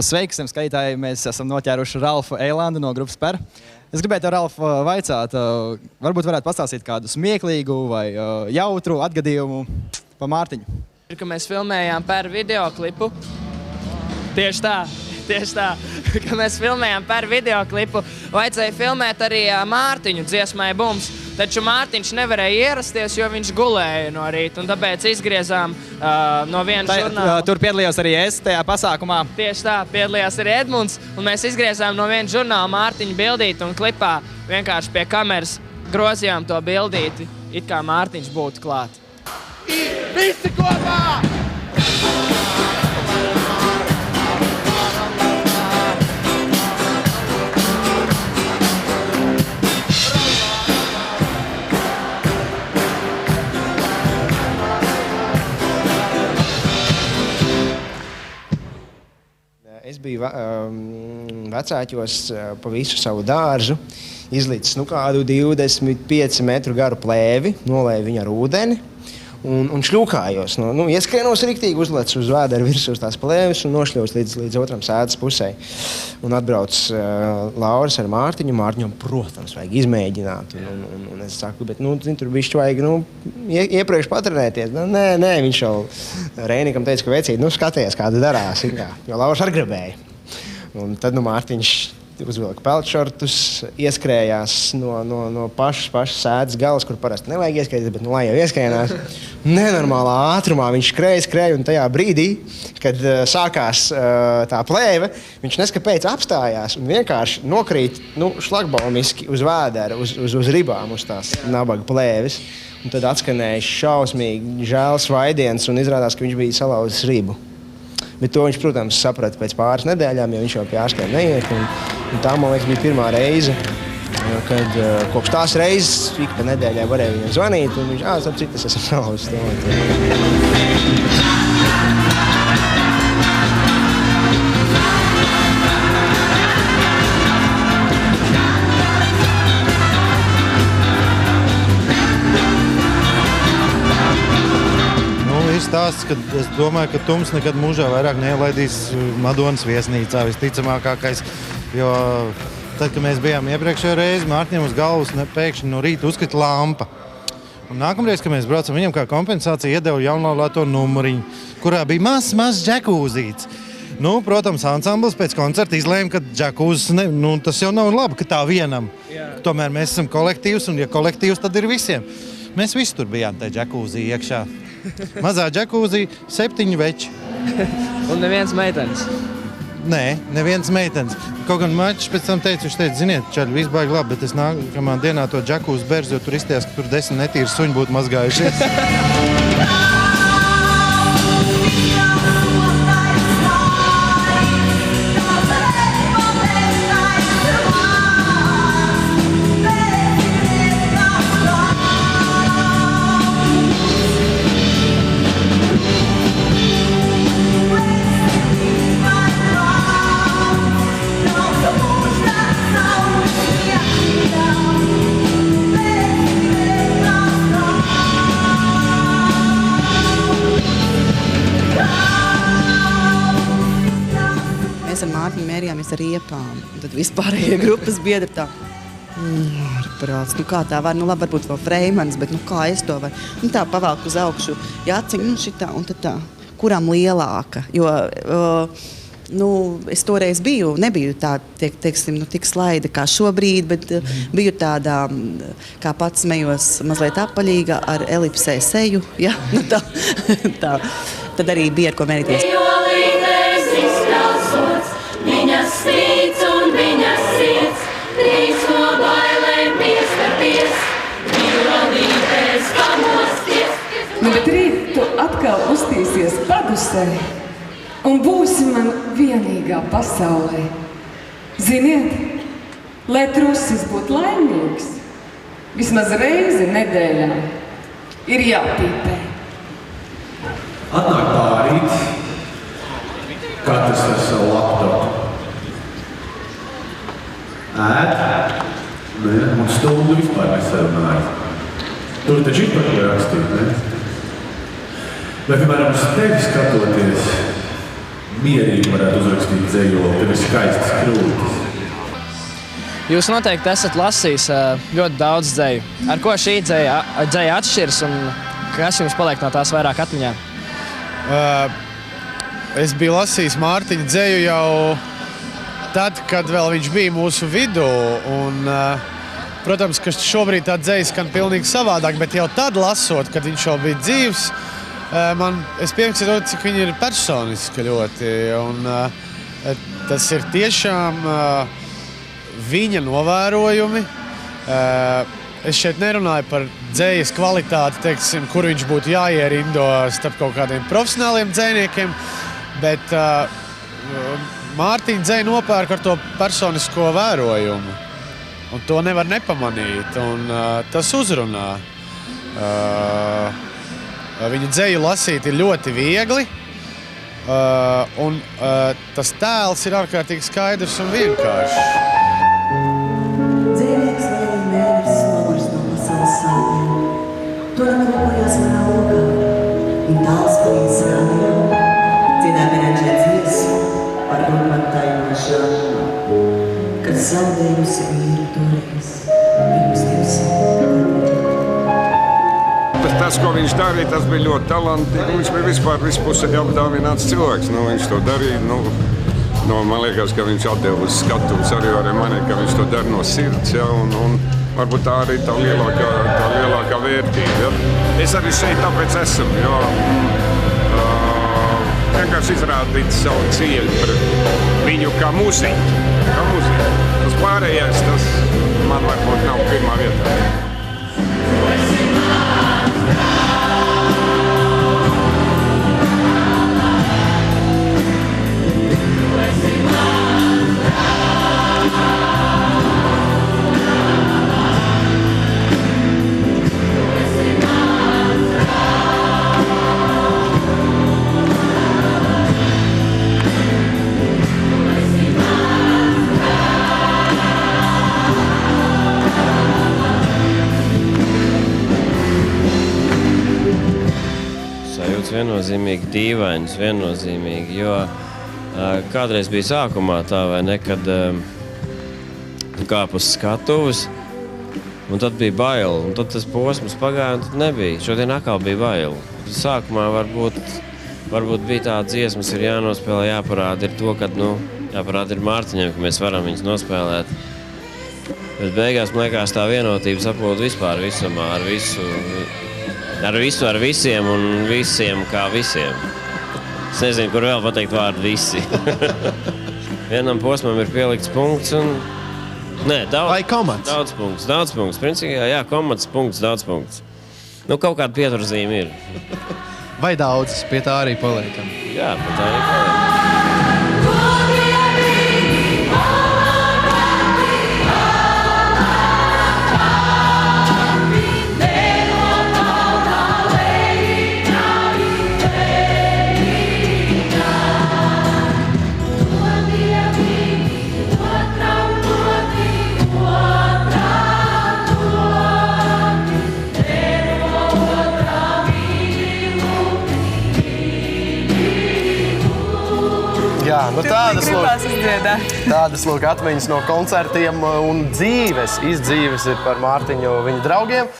Sveiki, skatītāji! Mēs esam noķēruši Ralfu Eilandu no grupas PER. Es gribēju tev, Ralf, vaicāt, varbūt varētu pastāstīt kādu smieklīgu vai jautru atgadījumu pa Mārtiņu. Kad mēs filmējām PER videoklipu, tieši tā, kad mēs filmējām PER videoklipu, vajadzēja filmēt arī Mārtiņu dziesmai Bums. Taču Mārtiņš nevarēja ierasties, jo viņš gulēja no rīta, un tāpēc izgriezām no viena žurnāla. Tur piedalījos arī es tajā pasākumā. Tieši tā, piedalījās arī Edmunds, un mēs izgriezām no viena žurnāla Mārtiņu bildīti, un klipā vienkārši pie kameras grozījām to bildīti, it kā Mārtiņš būtu klāt. Visi kopā! Es biju vecāķos pa visu savu dārzu, izlicis kādu 25 metru garu plēvi, nolēju viņu ar ūdeni un šļūkājos. Ieskrienos riktīgi, uzlecu uz vēdera virsū tās plēves un nošļūs līdz otram sēdas pusē. Un atbrauc Lauris ar Mārtiņu. Mārtiņam, protams, vajag izmēģināt. Un es saku, bet tur bišķi vajag iepriekš patrenēties. Nē, viņš jau Reinikam teica, ka vecīt, skaties, kāda darās. Jo Lauris arī gribēja. Un tad Mārtiņš uzvilka peltšortus, ieskrējās no pašas sēdes galas, kur parasti nevajag ieskrēties, bet lai jau ieskrēnās. Nenormālā ātrumā viņš skrēja, un tajā brīdī, kad sākās tā plēve, viņš neskapēc apstājās un vienkārši nokrīt šlagbaumiski uz vēdera, uz ribām, uz tās nabaga plēves. Un tad atskanēja šausmīgi žēls vaidiens un izrādās, ka viņš bija salauzis ribu. Bet to viņš, protams, saprata pēc pāris nedēļām, jo viņš jau pie ārstiem neiet. Un tā, man liekas, bija pirmā reize, kad kopš tās reizes ik pa nedēļai varēja viņam zvanīt. Un viņš, starp citu, es esmu salauzis to. Stāsts, kad es domāju, ka Tums nekad mūžā vairāk neielaidīs Madonas viesnīcā visticamākais, jo tad, kad mēs bijām iepriekšējā reizi, Mārtiņam uz galvas pēkšņi no rīta uzkrita lampa. Un nākamreiz, kad mēs braucam, viņam kā kompensācija iedeva jaunlaulāto numuriņu, kurā bija mazs džekūzīts. Protams, ansamblis pēc koncerta izlēma, ka džekūzis, tas jau nav labi, ka tā vienam. Tomēr mēs esam kolektīvs, un ja kolektīvs, tad ir visiem. Mēs visi tur bijām tajā džekūzī iekšā. Mazā džekūzī 7 veči. Un neviens meitenes? Nē, neviens meitenes. Kaut gan Mačs pēc tam teica, viņš teica, ziniet, čaļi, viss baigi labi, bet es nākamā dienā to džekūzi berzu, jo tur izties, ka tur 10 netīri suņi būtu mazgājušies. Mērījāmies ar riepām. Tad vispārējie grupas biedri tā. Prāts, kā tā var? Labi, varbūt vēl Freimans, bet kā es to varu? Tā pavelku uz augšu jāciņu, šitā, un tad tā, kurām lielāka? Jo, es toreiz nebiju tā, teiksim, tik slaida kā šobrīd, bet biju tādā, kā pats smējos, mazliet apaļīga ar elipsē seju. Ja? Tā. Tad arī bija ar ko mērīties. Viņas strīds un viņas sirds, drīz no bailēm pieskarties, mīlīties pamosties. Bet rīt tu atkal uztīsies padusē un būsi man vienīgā pasaulē. Ziniet, lai trusis būtu laimīgs, vismaz reizi nedēļā ir jāpīpē. Atnāk pārīt, katrs ar savu laptopu. Un stundu vispār nesarunāja. Tur taču ir par ko rakstīt, ne? Vai, piemēram, uz tevi skatoties, mierīgi varētu uzrakstīt dzējoli, tev ir skaistas krūtis. Jūs noteikti esat lasījis ļoti daudz dzeju. Ar ko šī dzeja atšķiras un kas jums paliek no tās vairāk atmiņā? Es biju lasījis Mārtiņa dzeju jau tad, kad vēl viņš bija mūsu vidū. Un, protams, ka šobrīd tā dzeja skan pilnīgi savādāk, bet jau tad lasot, kad viņš jau bija dzīvs, es piefiksēju, cik viņa ir personiska ļoti. Un, tas ir tiešām viņa novērojumi. Es šeit nerunāju par dzejas kvalitāti, teiksim, kur viņš būtu jāierindo starp kaut kādiem profesionāliem dzejniekiem, bet Mārtiņa dzeja nopērk ar to personisko vērojumu. Un to nevar nepamanīt, un tas uzrunā. Viņa dzeju lasīt ir ļoti viegli, un tas tēls ir ārkārtīgi skaidrs un vienkāršs. Dzējnieks Lēnija Mēnesis noguris no pasaules sāpēm. To nakropojās manā lokā. Viņa tāls palīdz skanījām. Dziedāja berenģē dziesmu par runmatājumu žānu, kad zaudējusi vīru toreiz pirms 200 gadiem. Tas, ko viņš darīja, tas bija ļoti talantīgi. Viņš bija vispār vispusēji apdāvināts cilvēks. Viņš to darīja. Man liekas, ka viņš atdeva uz skatuves arī mani, ka viņš to dara no sirds. Ja, un varbūt tā arī tā lielākā vērtība. Ja. Es arī šeit tāpēc esmu, jo vienkārši izrādīt savu cieņu pret viņu kā mūziķi. Tas pārējais, tas man varbūt nav pirmā vietā. Viennozīmīgi dīvains, viennozīmīgi, jo kādreiz bija sākumā tā, vai ne, kad kāp uz skatuves, un tad bija bail, un tad tas posms pagāja, un tad nebija. Šodien atkal bija bail. Sākumā varbūt bija tā dziesmas, ir jānospēlē, jāparāda ir to, kad, jāparāda ir Mārtiņam, ka mēs varam viņus nospēlēt. Bet beigās, man liekas, tā vienotība saplūda vispār visumā, ar visiem un visiem kā visiem. Es nezinu, kur vēl pateikt vārdu visi. Vienam posmam ir pielikts punkts un... Nē, daudz punkts. Principā, jā, komats, punkts, daudz punkts. Kaut kāda pieturzīme ir. Vai daudz, pie tā arī paliekam? Jā, pie tā arī paliekam. Tādas atmiņas no koncertiem un izdzīves ir par Mārtiņu viņa draugiem.